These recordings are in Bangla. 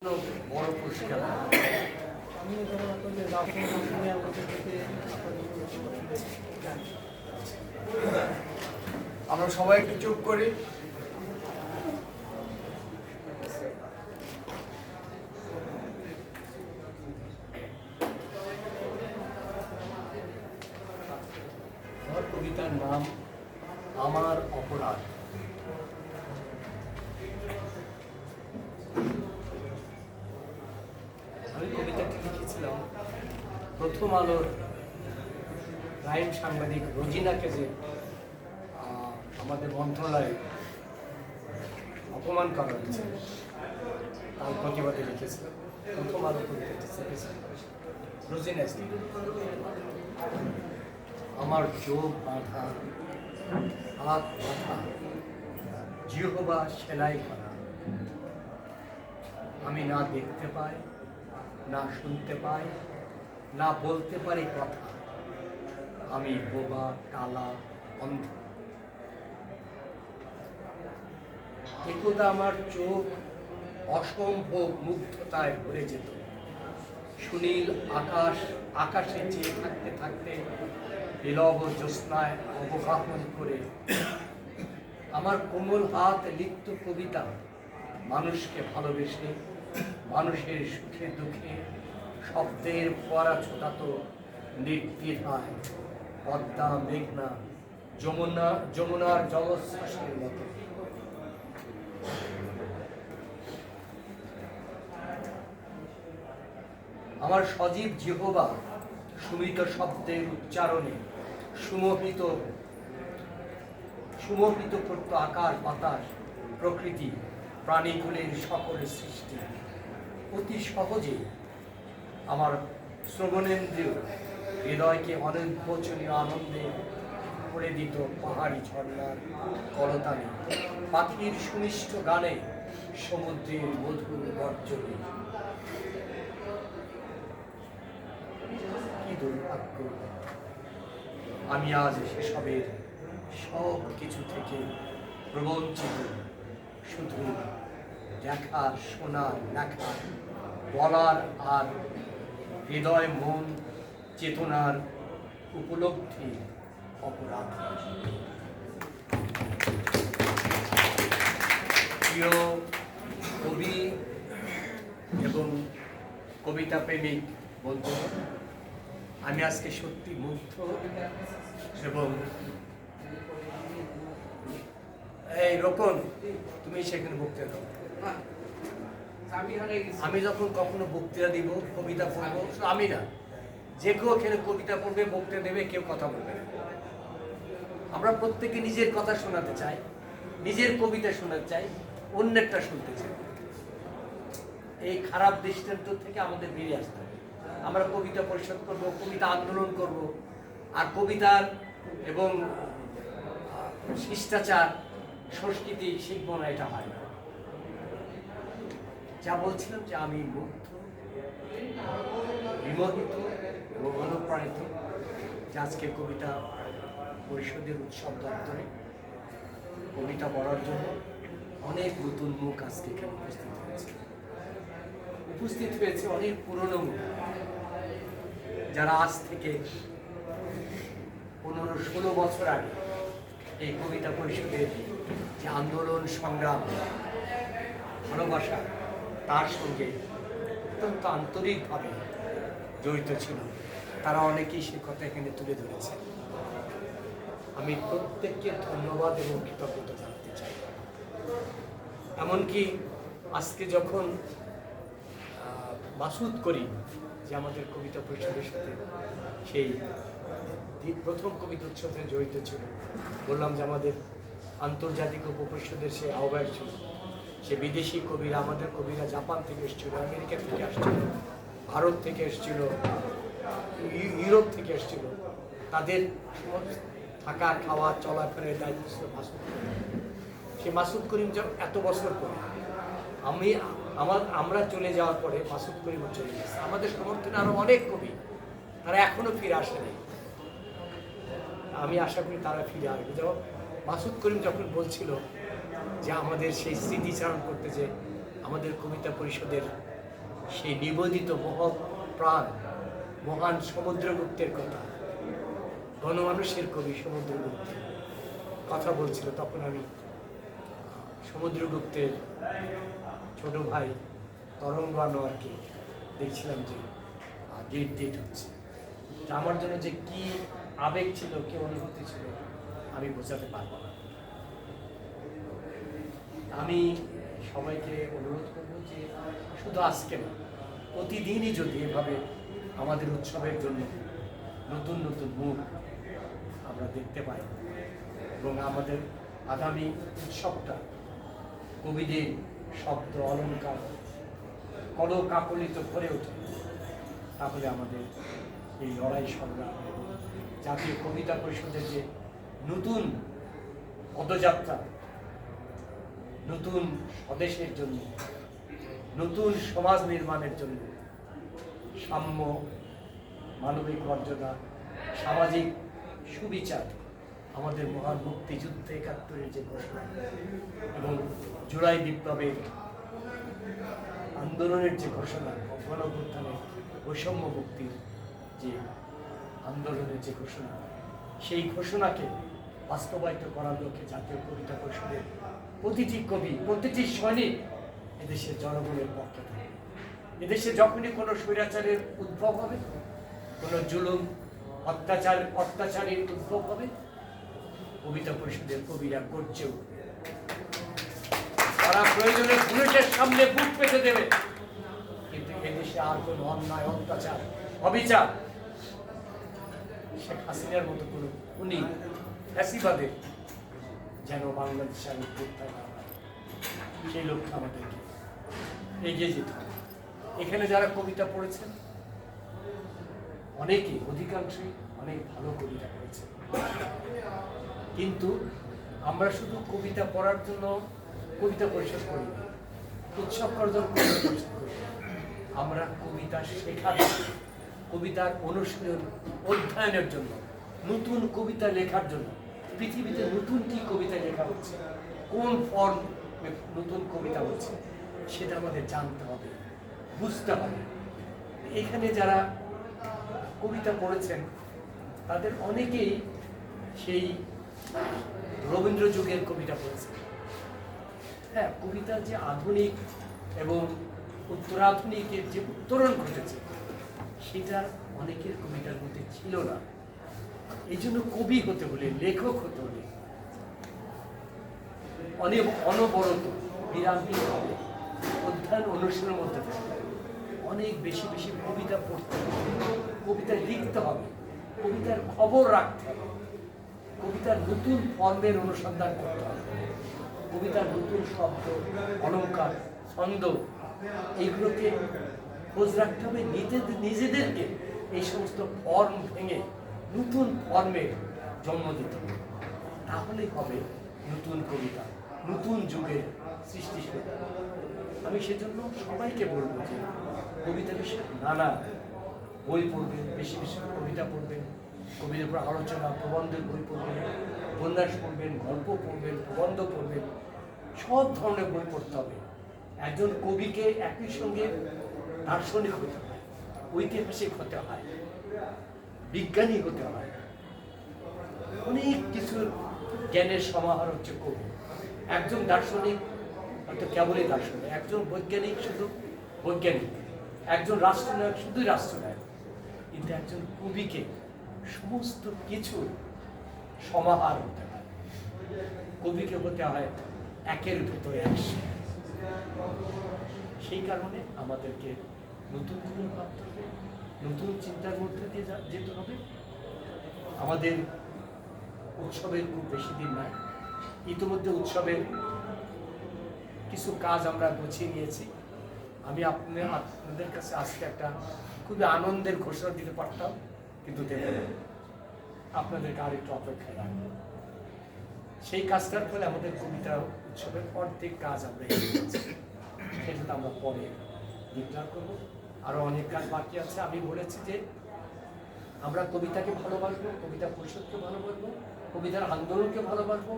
বড় পুরস্কার। আমরা সবাই একটু চুপ করি। আমার কবিতার নাম আমার অপরাধ। আমি কবিতাটি লিখেছিলাম প্রথম আলোর ক্রাইম সাংবাদিক রোজিনাকে যে আমাদের মন্ত্রণালয়ে অপমান করা হয়েছে তার প্রতিবাদে লিখেছিলাম। প্রথম আলো কবিতাটি রোজিনা আমার চোখ বাঁধা, হাত বাঁধা, জিহ্বা সেলাই করা, আমি না দেখতে পাই, না শুনতে পাই, না বলতে পারি কথা, আমি বোবা, কালা, অন্ধ। একদা আমার চোখ অসম্ভব মুগ্ধতায় ভরে যেত। সুনীল আকাশে চেয়ে থাকতে থাকতে বিলব জ্যোৎস্নায় অবগাহন করে আমার কোমল হাত লিপ্ত কবিতা মানুষকে ভালোবেসে, মানুষের সুখে দুঃখে শব্দের ফোয়ারা ছোটাত নির্দ্বিধায়, পদ্মা, মেঘনা, যমুনার জলশ্বাসের মতো। আমার সজীব জিহ্বা সুমিত শব্দের উচ্চারণে সুমোহিত করত আকাশ, বাতাস, প্রকৃতি, প্রাণীকুলের সকল সৃষ্টি। অতি সহজে আমার শ্রবণেন্দ্রিয় হৃদয়কে অনির্বচনীয় আনন্দে করে দিত পাহাড়ি ঝর্ণার কলতানে, পাখির সুমিষ্ট গানে, সমুদ্রের মধুর গর্জনে। কি দুর্ভাগ্য, আমি আজ সেসবের সব কিছু থেকে প্রবঞ্চিত। শুধু দেখার, শোনার, লেখার, বলার আর হৃদয়, মন, চেতনার উপলব্ধি অপরাধ। প্রিয় কবি এবং কবিতা প্রেমিক বলতে আমি আজকে সত্যি মুগ্ধ এবং এই রকম তুমি সেখানে বক্তৃতা দাও। আমি যখন কখনো বক্তৃতা দিব, কবিতা পড়বো, আমি না, যে কেউ এখানে কবিতা পড়বে, বক্তৃতা দেবে, কেউ কথা বলবে না। আমরা প্রত্যেকে নিজের কথা শোনাতে চাই, নিজের কবিতা শোনাতে চাই, অন্যেরটা শুনতে চাই। এই খারাপ দৃষ্টান্ত থেকে আমাদের বেরিয়ে আসতে হবে। আমরা কবিতা পরিষদ করব, কবিতা আন্দোলন করব, আর কবিতার এবং শিষ্টাচার সংস্কৃতি শিখব না, এটা হয় না। যা বলছিলাম যে আমি মুগ্ধ, বিমোহিত এবং অনুপ্রাণিত যে আজকে কবিতা পরিষদের উৎসব দপ্তরে কবিতা পড়ার জন্য অনেক নতুন মুখ আজকে এখানে উপস্থিত হয়েছে অনেক পুরনো মুখ, যারা আজ থেকে 15-16 বছর আগে এই কবিতা পরিষদের যে আন্দোলন, সংগ্রাম, ভালোবাসা, তার সঙ্গে অত্যন্ত আন্তরিকভাবে জড়িত ছিল। তারা অনেকেই সে কথা এখানে তুলে ধরেছে। আমি প্রত্যেককে ধন্যবাদ এবং কৃতজ্ঞতা জানাতে চাই। এমনকি আজকে যখন মাসুদ করি যে আমাদের কবিতা পরিষদের সাথে সেই প্রথম কবিতা উৎসবে জড়িত ছিল, বললাম যে আমাদের আন্তর্জাতিক উপপরিষদের সে আহ্বায়ক ছিল, সে বিদেশি কবিরা, আমাদের কবিরা জাপান থেকে এসেছিল, আমেরিকা থেকে আসছিল, ভারত থেকে এসেছিল, ইউরোপ থেকে এসেছিল। তাদের থাকা, খাওয়া, চলাফেরার দায়িত্ব ছিল মাসুদ করিম। সে মাসুদ করিম এত বছর পরে আমরা চলে যাওয়ার পরে মাসুদ করিম চলে গেছে। আমাদের সমর্থনে আরো অনেক কবি, তারা এখনো ফিরে আসেনি। আমি আশা করি তারা ফিরে আসবে। যেমন মাসুদ করিম যখন বলছিল যে আমাদের সেই স্মৃতিচারণ করতে, যে আমাদের কবিতা পরিষদের সেই নিবেদিত প্রাণ মহান সমুদ্রগুপ্তের কথা, গণমানুষের কবি সমুদ্রগুপ্ত কথা বলছিল। তখন আমি সমুদ্রগুপ্তের ছোট ভাই তরঙ্গ আনোয়ারকে দেখছিলাম যে ডেট হচ্ছে। আমার জন্য যে কি আবেগ ছিল, কি অনুভূতি ছিল আমি বোঝাতে পারবো না। আমি সবাইকে অনুরোধ করব যে শুধু আজকে না, প্রতিদিনই যদি এভাবে আমাদের উৎসবের জন্য নতুন নতুন মুখ আমরা দেখতে পাই এবং আমাদের আগামী উৎসবটা কবিদের শব্দ অলঙ্কার কলকাকলিত করে ওঠে, তাহলে আমাদের এই লড়াই সংগ্রাম এবং জাতীয় কবিতা পরিষদের যে নতুন পদযাত্রা, নতুন স্বদেশের জন্য, নতুন সমাজ নির্মাণের জন্য, সাম্য, মানবিক মর্যাদা, সামাজিক সুবিচার, আমাদের মহান মুক্তিযুদ্ধ ৭১-এর যে ঘোষণা এবং জুলাই বিপ্লবের আন্দোলনের যে ঘোষণা, গণঅভ্যুত্থানের বৈষম্য মুক্তির যে আন্দোলনের যে ঘোষণা, সেই ঘোষণাকে বাস্তবায়িত করার লক্ষ্যে জাতীয় কবিতা পরিষদের প্রতিটি কবি, প্রতিটি সৈনিক এদেশের জনগণের পক্ষে থাকে। এদেশে যখনই কোনো স্বৈরাচারের উদ্ভব হবে, কোনো জুলুম অত্যাচারের উদ্ভব হবে, কবিতা পরিষদের কবিরা গর্জে উঠবে। তারা প্রয়োজনে পুলিশের সামনে বুক পেতে দেবে, কিন্তু এদেশে আর কোনো অন্যায়, অত্যাচার, অবিচার, শেখ হাসিনার মতো কোনো খুনি ফ্যাসিবাদের যেন বাংলাদেশের উদ্যোক্তায় না হয়, সেই লক্ষ্যে আমাদেরকে এগিয়ে যেতে হবে। এখানে যারা কবিতা পড়েছেন অনেকেই, অধিকাংশই অনেক ভালো কবিতা পড়েছেন, কিন্তু আমরা শুধু কবিতা পড়ার জন্য কবিতা পরিষদ করি না, উৎসব করার জন্য কবিতা পরিষদ করি না। আমরা কবিতা শেখার, কবিতার অনুশীলন অধ্যয়নের জন্য, নতুন কবিতা লেখার জন্য, পৃথিবীতে নতুন কি কবিতা লেখা হচ্ছে, কোন ফর্ম নতুন কবিতা হচ্ছে, সেটা আমাদের জানতে হবে, বুঝতে হবে। এখানে যারা কবিতা পড়েছেন তাদের অনেকেই সেই রবীন্দ্র যুগের কবিতা পড়েছেন। হ্যাঁ, কবিতার যে আধুনিক এবং উত্তরাধুনিকের যে উত্তরণ ঘটেছে, সেটা অনেকের কবিতার মধ্যে ছিল না। এই জন্য কবি হতে হলে, লেখক হতে হলে অনেক অনবরত বিরামহীনভাবে অধ্যয়ন অনুশীলনের মধ্যে থাকতে হবে, অনেক বেশি বেশি কবিতা পড়তে হবে, কবিতা লিখতে হবে, কবিতার খবর রাখতে হবে, কবিতার নতুন ফর্মের অনুসন্ধান করতে হবে, কবিতার নতুন শব্দ, অলঙ্কার, ছন্দ, এইগুলোকে খোঁজ রাখতে হবে, নিজেদেরকে এই সমস্ত ফর্ম ভেঙে নতুন ফর্মের জন্ম দিতে হবে। তাহলেই হবে নতুন কবিতা, নতুন যুগের সৃষ্টি শুরু। আমি সেজন্য সবাইকে বলবো যে কবিতা বিষয়ে নানা বই পড়বেন, বেশি বেশি কবিতা পড়বেন, কবিদের উপর আলোচনা, প্রবন্ধের বই পড়বেন, উপন্যাস পড়বেন, গল্প পড়বেন, প্রবন্ধ পড়বেন, সব ধরনের বই পড়তে হবে। একজন কবিকে একই সঙ্গে দার্শনিক হতে হয়, ঐতিহাসিক হতে হয়, বিজ্ঞানী হতে হয়, অনেক কিছুর জ্ঞানের সমাহার হচ্ছে কবি। একজন দার্শনিক হয়তো কেবলই দার্শনিক, একজন বৈজ্ঞানিক শুধু বৈজ্ঞানিক, একজন রাষ্ট্রনায়ক শুধুই রাষ্ট্রনায়ক, কিন্তু একজন কবিকে সমস্ত কিছুর সমাহার হতে হয়। কবিকে হতে হয় একের ভেতরে ১০০। সেই কারণে আমাদেরকে নতুন করে ভাবতে হবে, নতুন চিন্তার মধ্যে দিয়ে যেতে হবে। আমাদের উৎসবের খুব বেশি দিন নাই, ইতিমধ্যে উৎসবের কিছু কাজ আমরা গুছিয়ে নিয়েছি। আমি আপনাদের কাছে আজকে একটা খুবই আনন্দের ঘোষণা দিতে পারতাম, কিন্তু দেব না, আপনাদেরকে আর একটু অপেক্ষায় রাখবো। সেই কাজটার ফলে আমাদের কবিতা উৎসবের অর্ধেক কাজ আমরা সেটা আমরা পরে নির্ধার করবো। আরো অনেক কাজ বাকি আছে। আমি বলেছি যে আমরা কবিতাকে ভালোবাসবো, কবিতা পরিষদকে ভালোবাসবো, কবিতার আন্দোলনকে ভালোবাসবো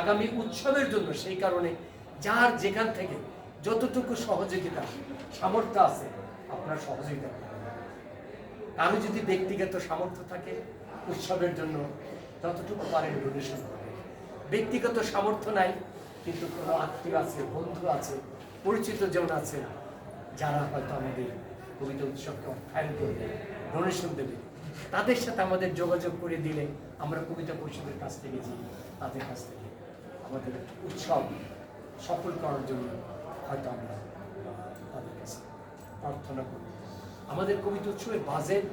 আগামী উৎসবের জন্য। সেই কারণে যার যেখান থেকে যতটুকু সহযোগিতা সামর্থ্য আছে আপনার সহযোগিতা করবেন। কারো যদি ব্যক্তিগত সামর্থ্য থাকে উৎসবের জন্য যতটুকু পারেন ডোনেশন করবেন। ব্যক্তিগত সামর্থ্য নাই কিন্তু কোনো আত্মীয় আছে, বন্ধু আছে, পরিচিত জন আছে যারা হয়তো আমাদের কবিতা উৎসবকে অর্থায়ন করবে, ডোনেশন দেবে, তাদের সাথে আমাদের যোগাযোগ করে দিলে আমরা কবিতা পরিষদের কাছ থেকে তাদের কাছ থেকে আমাদের উৎসব সফল করার জন্য হয়তো আমরা তাদের কাছে প্রার্থনা করি। আমাদের কবিতা উৎসবের বাজেট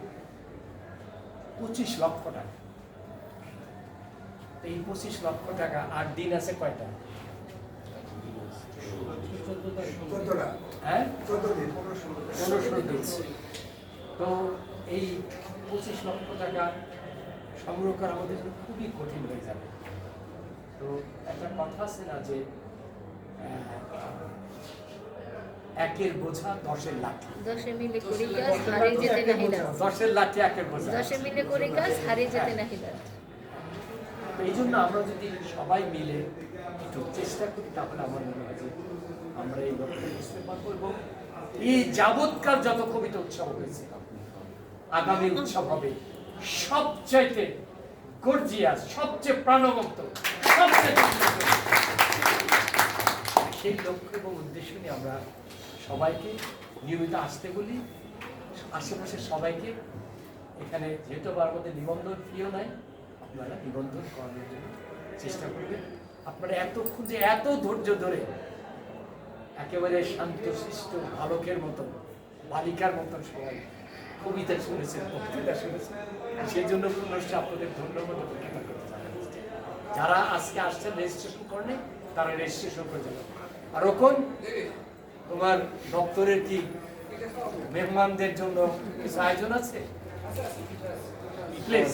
25 লক্ষ টাকা। এই 25 লক্ষ টাকা 8 দিন আছে কয়টা? হ্যাঁ, 15 দিন। তো এই 25 লক্ষ টাকা সংগ্রহ করা আমাদের জন্য খুবই কঠিন হয়ে যাবে। তো একটা কথা আছে না যে একের বোঝা 10-এর লাঠি। 10 মিলে করি কাজ হারে যেতে নাহি দাঁত। 10-এর লাঠি একের বোঝা। 10 মিলে করি কাজ হারে যেতে নাহি দাঁত। তো এই জন্য আমরা যদি সবাই মিলে একটু চেষ্টা করি তাহলে আমার মনে হয় যে আমরা এই লক্ষ্যে বুঝতে পারবো। এবং এই যাবৎকাল যত কবিতা উৎসব হয়েছে আগামী উৎসব হবে সবচাইতে গর্জিয়াস, সবচেয়ে প্রাণবন্ত, সবচেয়ে সেই লক্ষ্য এবং উদ্দেশ্য নিয়ে আমরা সবাইকে নিয়মিত আসতে বলি। আশেপাশে সবাইকে এখানে যেহেতু আমাদের নিবন্ধন ফিও নাই, আপনারা নিবন্ধন করানোর জন্য চেষ্টা করবেন। আপনারা এতক্ষণ যে এত ধৈর্য ধরে একেবারে শান্তশিষ্ট বালকের মতন, বালিকার মতন সবাই কবিতা শুনেছেন, বক্তৃতা শুনেছেন, সেই জন্য পুনশ্চ আপনাদের ধন্যবাদ অভিজ্ঞতা করতে চান। যারা আজকে আসছেন রেজিস্ট্রেশন করেন তারা রেজিস্ট্রেশন করে যাবেন। আর ওখন তোমার দপ্তরের কি মেহমানদের জন্য কিছু আয়োজন আছে? প্লিজ